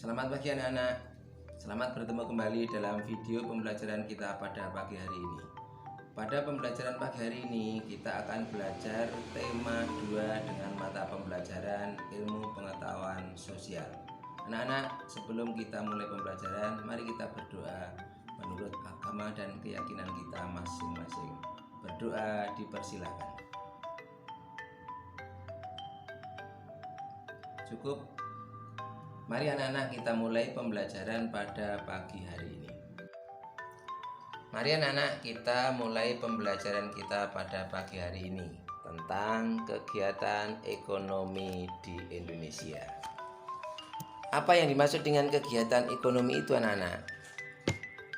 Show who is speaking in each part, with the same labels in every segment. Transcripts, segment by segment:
Speaker 1: Selamat pagi anak-anak. Selamat bertemu kembali dalam video pembelajaran kita pada pagi hari ini. Pada pembelajaran pagi hari ini kita akan belajar tema 2 dengan mata pembelajaran ilmu pengetahuan sosial. Anak-anak, sebelum kita mulai pembelajaran, mari kita berdoa menurut agama dan keyakinan kita masing-masing. Berdoa dipersilakan. Cukup. Mari anak-anak kita mulai pembelajaran pada pagi hari ini. Mari anak-anak kita mulai pembelajaran kita pada pagi hari ini tentang kegiatan ekonomi di Indonesia. Apa yang dimaksud dengan kegiatan ekonomi itu anak-anak?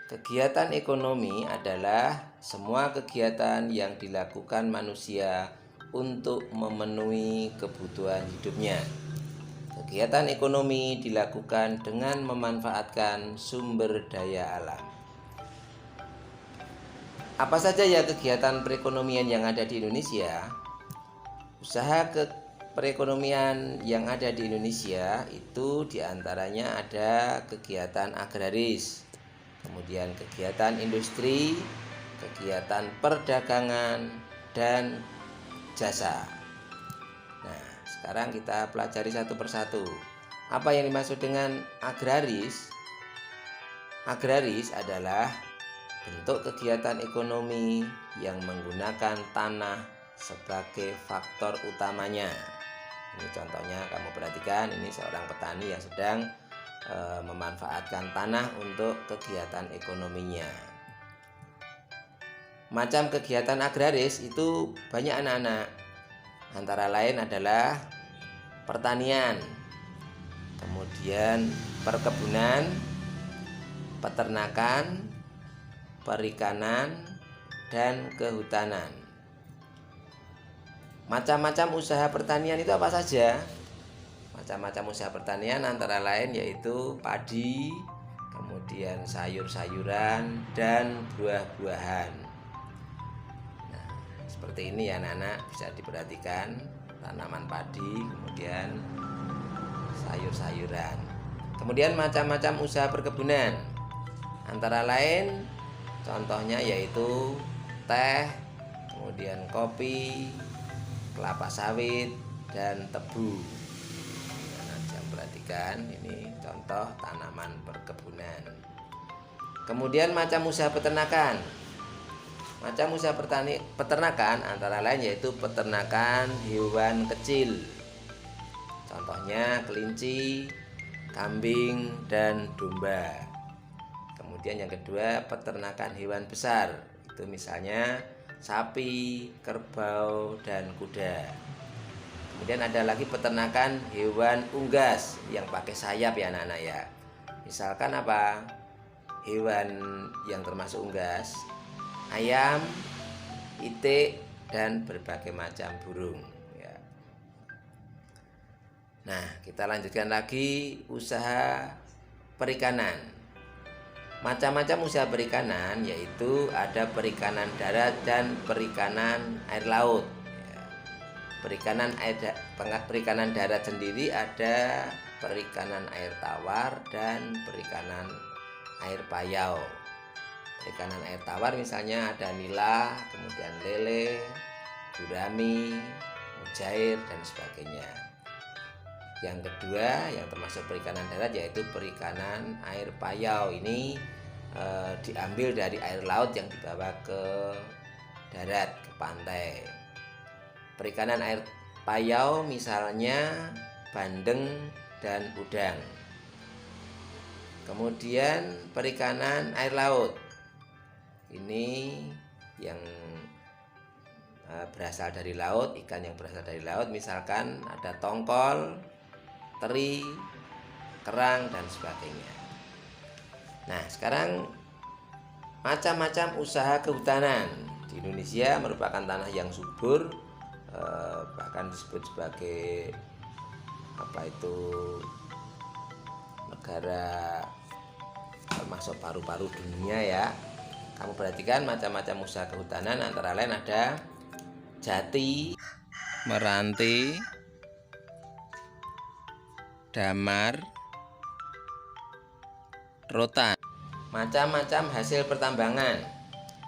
Speaker 1: Kegiatan ekonomi adalah semua kegiatan yang dilakukan manusia untuk memenuhi kebutuhan hidupnya. Kegiatan ekonomi dilakukan dengan memanfaatkan sumber daya alam. Apa saja ya kegiatan perekonomian yang ada di Indonesia? Usaha perekonomian yang ada di Indonesia itu diantaranya ada kegiatan agraris, kemudian kegiatan industri, kegiatan perdagangan, dan jasa. Nah, sekarang kita pelajari satu persatu. Apa yang dimaksud dengan agraris? Agraris adalah bentuk kegiatan ekonomi yang menggunakan tanah sebagai faktor utamanya. Ini contohnya kamu perhatikan, ini seorang petani yang sedang memanfaatkan tanah untuk kegiatan ekonominya. Macam kegiatan agraris itu banyak anak-anak. Antara lain adalah pertanian, kemudian perkebunan, peternakan, perikanan, dan kehutanan. Macam-macam usaha pertanian itu apa saja? Macam-macam usaha pertanian antara lain yaitu padi, kemudian sayur-sayuran, dan buah-buahan. Seperti ini ya anak-anak, bisa diperhatikan tanaman padi, kemudian sayur-sayuran. Kemudian macam-macam usaha perkebunan. Antara lain contohnya yaitu teh, kemudian kopi, kelapa sawit, dan tebu. Nah, jangan perhatikan ini contoh tanaman perkebunan. Kemudian macam usaha peternakan. Macam usaha peternakan antara lain yaitu peternakan hewan kecil. Contohnya kelinci, kambing, dan domba. Kemudian yang kedua peternakan hewan besar. Itu misalnya sapi, kerbau, dan kuda. Kemudian ada lagi peternakan hewan unggas yang pakai sayap ya anak-anak ya. Misalkan apa? Hewan yang termasuk unggas: ayam, itik, dan berbagai macam burung ya. Nah, kita lanjutkan lagi usaha perikanan. Macam-macam usaha perikanan yaitu ada perikanan darat dan perikanan air laut ya. Perikanan darat sendiri ada perikanan air tawar dan perikanan air payau. Perikanan air tawar misalnya ada nila, kemudian lele, gurami, mujair, dan sebagainya. Yang kedua yang termasuk perikanan darat yaitu perikanan air payau. Ini diambil dari air laut yang dibawa ke darat, ke pantai. Perikanan air payau misalnya bandeng dan udang. Kemudian perikanan air laut. Ini yang berasal dari laut, ikan yang berasal dari laut, misalkan ada tongkol, teri, kerang, dan sebagainya. Nah, sekarang macam-macam usaha kehutanan. Di Indonesia merupakan tanah yang subur, bahkan disebut sebagai negara termasuk paru-paru dunia ya. Kamu perhatikan macam-macam usaha kehutanan antara lain ada jati, meranti, damar, rotan. Macam-macam hasil pertambangan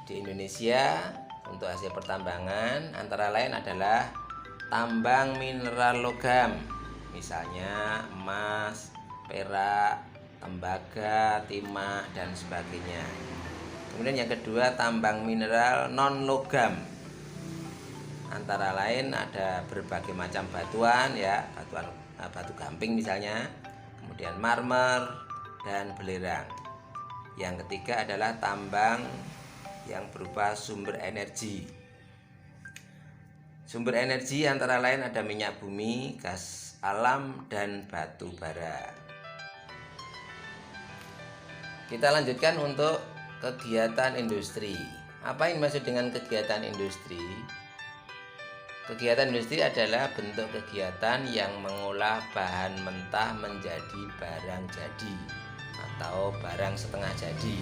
Speaker 1: di Indonesia. Untuk hasil pertambangan antara lain adalah tambang mineral logam, misalnya emas, perak, tembaga, timah, dan sebagainya. Kemudian yang kedua, tambang mineral non logam, antara lain ada berbagai macam batuan, ya, batu gamping misalnya, kemudian marmer dan belerang. Yang ketiga adalah tambang yang berupa sumber energi. Sumber energi antara lain ada minyak bumi, gas alam, dan batu bara. Kita lanjutkan untuk kegiatan industri. Apa yang dimaksud dengan kegiatan industri? Kegiatan industri adalah bentuk kegiatan yang mengolah bahan mentah menjadi barang jadi atau barang setengah jadi,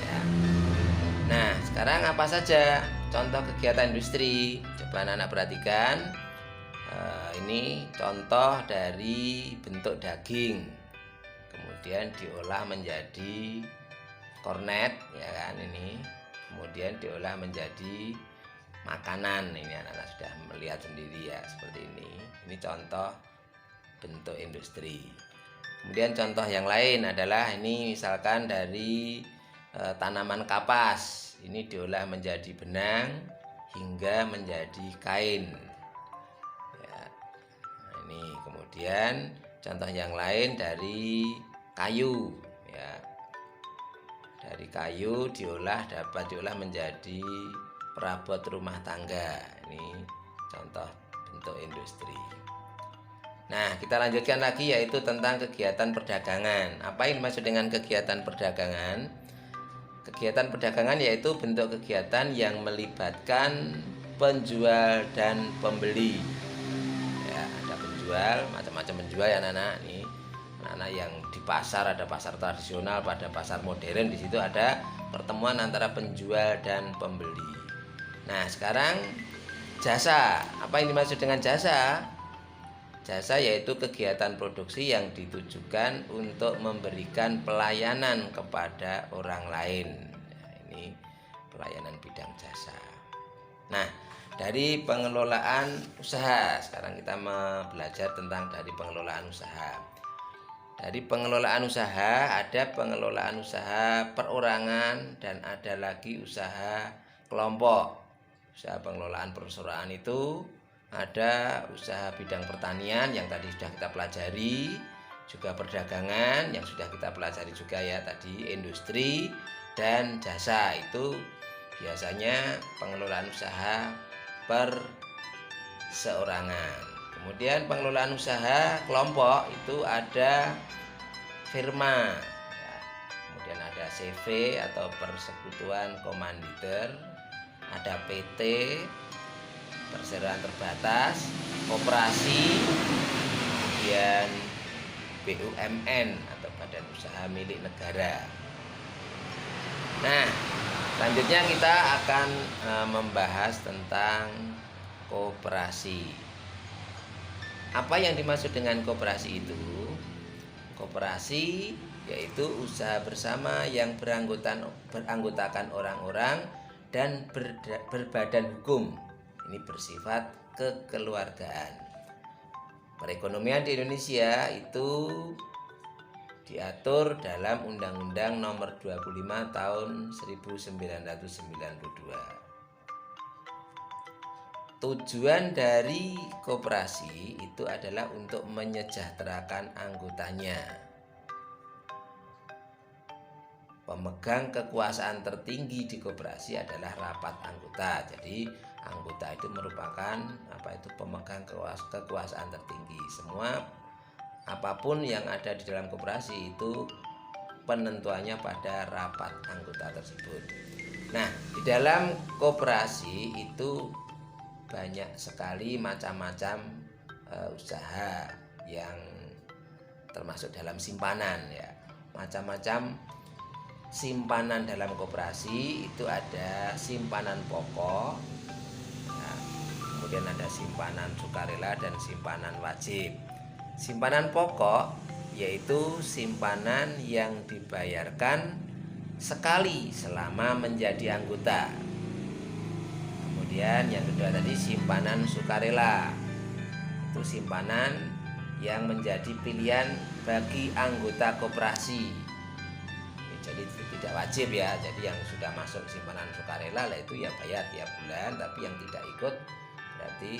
Speaker 1: ya. Nah, sekarang apa saja contoh kegiatan industri? Coba anak-anak perhatikan. Ini contoh dari bentuk daging, kemudian diolah menjadi kornet, ya kan, ini kemudian diolah menjadi makanan. Ini anak-anak sudah melihat sendiri, ya, seperti ini. Ini contoh bentuk industri. Kemudian contoh yang lain adalah ini, misalkan dari tanaman kapas. Ini diolah menjadi benang hingga menjadi kain, ya. Nah, ini kemudian contoh yang lain dari kayu, ya. Dari kayu dapat diolah menjadi perabot rumah tangga. Ini contoh bentuk industri. Nah, kita lanjutkan lagi, yaitu tentang kegiatan perdagangan. Apa yang dimaksud dengan kegiatan perdagangan? Kegiatan perdagangan yaitu bentuk kegiatan yang melibatkan penjual dan pembeli. Ya, ada penjual, macam-macam penjual, ya anak-anak. Nih, anak-anak yang di pasar, ada pasar tradisional, pada pasar modern, di situ ada pertemuan antara penjual dan pembeli. Nah, sekarang jasa. Apa yang dimaksud dengan jasa? Jasa yaitu kegiatan produksi yang ditujukan untuk memberikan pelayanan kepada orang lain. Nah, ini pelayanan bidang jasa. Nah, dari pengelolaan usaha, sekarang kita belajar tentang dari pengelolaan usaha. Dari pengelolaan usaha ada pengelolaan usaha perorangan dan ada lagi usaha kelompok. Usaha pengelolaan perusahaan itu ada usaha bidang pertanian yang tadi sudah kita pelajari, juga perdagangan yang sudah kita pelajari juga, ya, tadi industri, dan jasa itu biasanya pengelolaan usaha perseorangan. Kemudian pengelolaan usaha kelompok itu ada firma, ya. Kemudian ada CV atau persekutuan komanditer, ada PT, perseroan terbatas, koperasi, kemudian BUMN atau badan usaha milik negara. Nah, selanjutnya kita akan membahas tentang koperasi. Apa yang dimaksud dengan koperasi itu? Koperasi yaitu usaha bersama yang beranggotakan orang-orang dan berbadan hukum. Ini bersifat kekeluargaan. Perekonomian di Indonesia itu diatur dalam Undang-Undang Nomor 25 Tahun 1992. Tujuan dari koperasi itu adalah untuk menyejahterakan anggotanya. Pemegang kekuasaan tertinggi di koperasi adalah rapat anggota. Jadi anggota itu merupakan pemegang kekuasaan tertinggi. Semua apapun yang ada di dalam koperasi itu penentuannya pada rapat anggota tersebut. Nah, di dalam koperasi itu banyak sekali macam-macam usaha yang termasuk dalam simpanan, ya. Macam-macam simpanan dalam koperasi itu ada simpanan pokok, ya, kemudian ada simpanan sukarela dan simpanan wajib. Simpanan pokok yaitu simpanan yang dibayarkan sekali selama menjadi anggota. Kemudian yang kedua tadi simpanan sukarela, itu simpanan yang menjadi pilihan bagi anggota koperasi. Jadi tidak wajib ya, jadi yang sudah masuk simpanan sukarela lah itu ya bayar tiap bulan, tapi yang tidak ikut berarti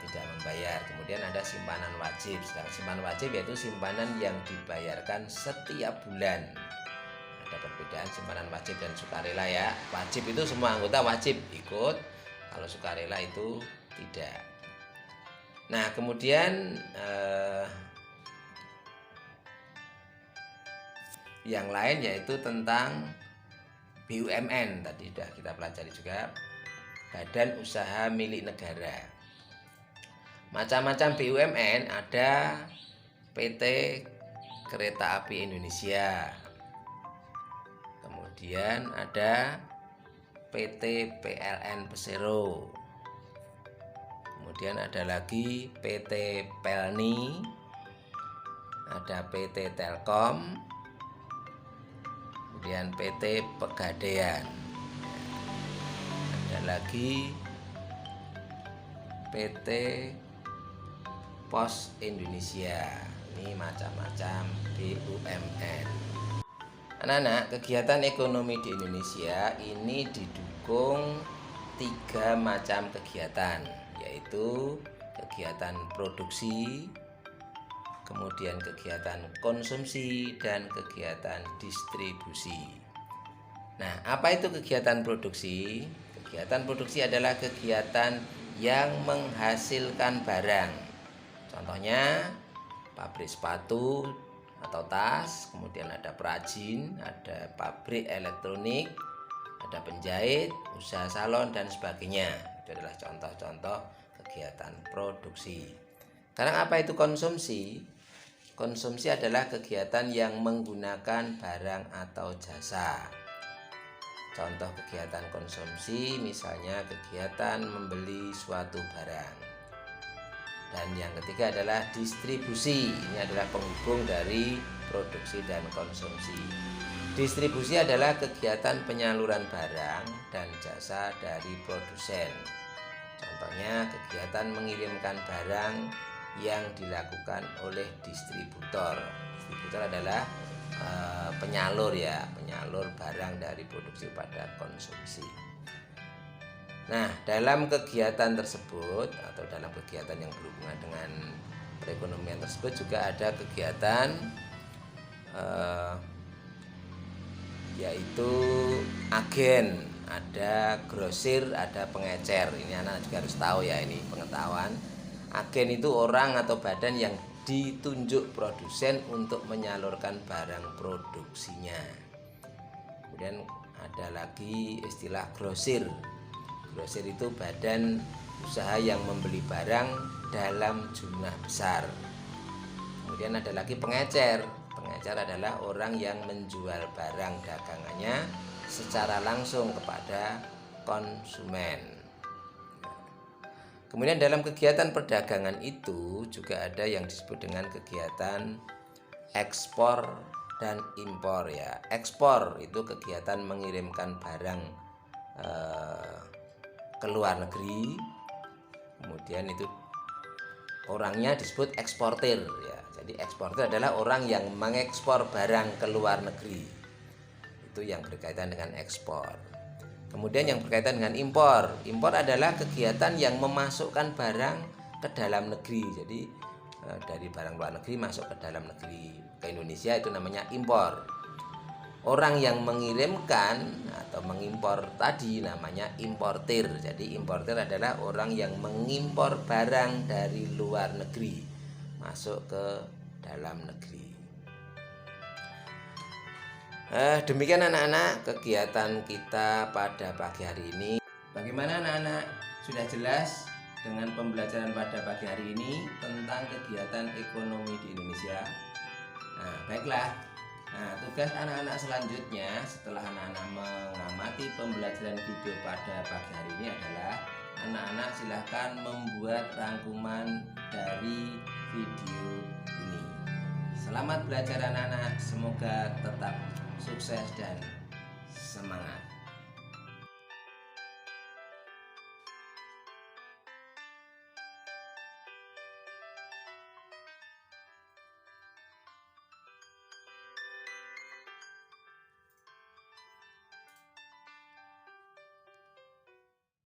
Speaker 1: tidak membayar. Kemudian ada simpanan wajib. Simpanan wajib yaitu simpanan yang dibayarkan setiap bulan. Ada perbedaan simpanan wajib dan sukarela ya. Wajib itu semua anggota wajib ikut, kalau sukarela itu tidak. Nah kemudian yang lain yaitu tentang BUMN, tadi sudah kita pelajari juga, badan usaha milik negara. Macam-macam BUMN ada PT Kereta Api Indonesia, kemudian ada PT PLN Persero, kemudian ada lagi PT Pelni, ada PT Telkom, kemudian PT Pegadaian, ada lagi PT Pos Indonesia. Ini macam-macam BUMN. Anak-anak, kegiatan ekonomi di Indonesia ini didukung 3 macam kegiatan, yaitu kegiatan produksi, kemudian kegiatan konsumsi, dan kegiatan distribusi. Nah, apa itu kegiatan produksi? Kegiatan produksi adalah kegiatan yang menghasilkan barang. Contohnya pabrik sepatu atau tas, kemudian ada perajin, ada pabrik elektronik, ada penjahit, usaha salon, dan sebagainya. Itu adalah contoh-contoh kegiatan produksi. Sekarang apa itu konsumsi? Konsumsi adalah kegiatan yang menggunakan barang atau jasa. Contoh kegiatan konsumsi misalnya kegiatan membeli suatu barang. Dan yang ketiga adalah distribusi. Ini adalah penghubung dari produksi dan konsumsi. Distribusi adalah kegiatan penyaluran barang dan jasa dari produsen. Contohnya kegiatan mengirimkan barang yang dilakukan oleh distributor. Distributor adalah penyalur ya, penyalur barang dari produksi pada konsumsi. Nah, dalam kegiatan tersebut atau dalam kegiatan yang berhubungan dengan perekonomian tersebut juga ada kegiatan yaitu agen, ada grosir, ada pengecer. Ini anak juga harus tahu ya, ini pengetahuan. Agen itu orang atau badan yang ditunjuk produsen untuk menyalurkan barang produksinya. Kemudian ada lagi istilah grosir. Grosir itu badan usaha yang membeli barang dalam jumlah besar. Kemudian ada lagi pengecer. Pengecer adalah orang yang menjual barang dagangannya secara langsung kepada konsumen. Kemudian dalam kegiatan perdagangan itu juga ada yang disebut dengan kegiatan ekspor dan impor ya. Ekspor itu kegiatan mengirimkan barang ke luar negeri. Kemudian itu orangnya disebut eksportir ya. Jadi eksportir adalah orang yang mengekspor barang ke luar negeri. Itu yang berkaitan dengan ekspor. Kemudian yang berkaitan dengan impor. Impor adalah kegiatan yang memasukkan barang ke dalam negeri. Jadi dari barang luar negeri masuk ke dalam negeri, ke Indonesia, itu namanya impor. Orang yang mengirimkan atau mengimpor tadi namanya importir. Jadi importir adalah orang yang mengimpor barang dari luar negeri masuk ke dalam negeri. Demikian anak-anak kegiatan kita pada pagi hari ini. Bagaimana anak-anak? Sudah jelas dengan pembelajaran pada pagi hari ini tentang kegiatan ekonomi di Indonesia? Nah, baiklah. Nah, tugas anak-anak selanjutnya setelah anak-anak mengamati pembelajaran video pada pagi hari ini adalah anak-anak silahkan membuat rangkuman dari video ini. Selamat belajar anak-anak, semoga tetap sukses dan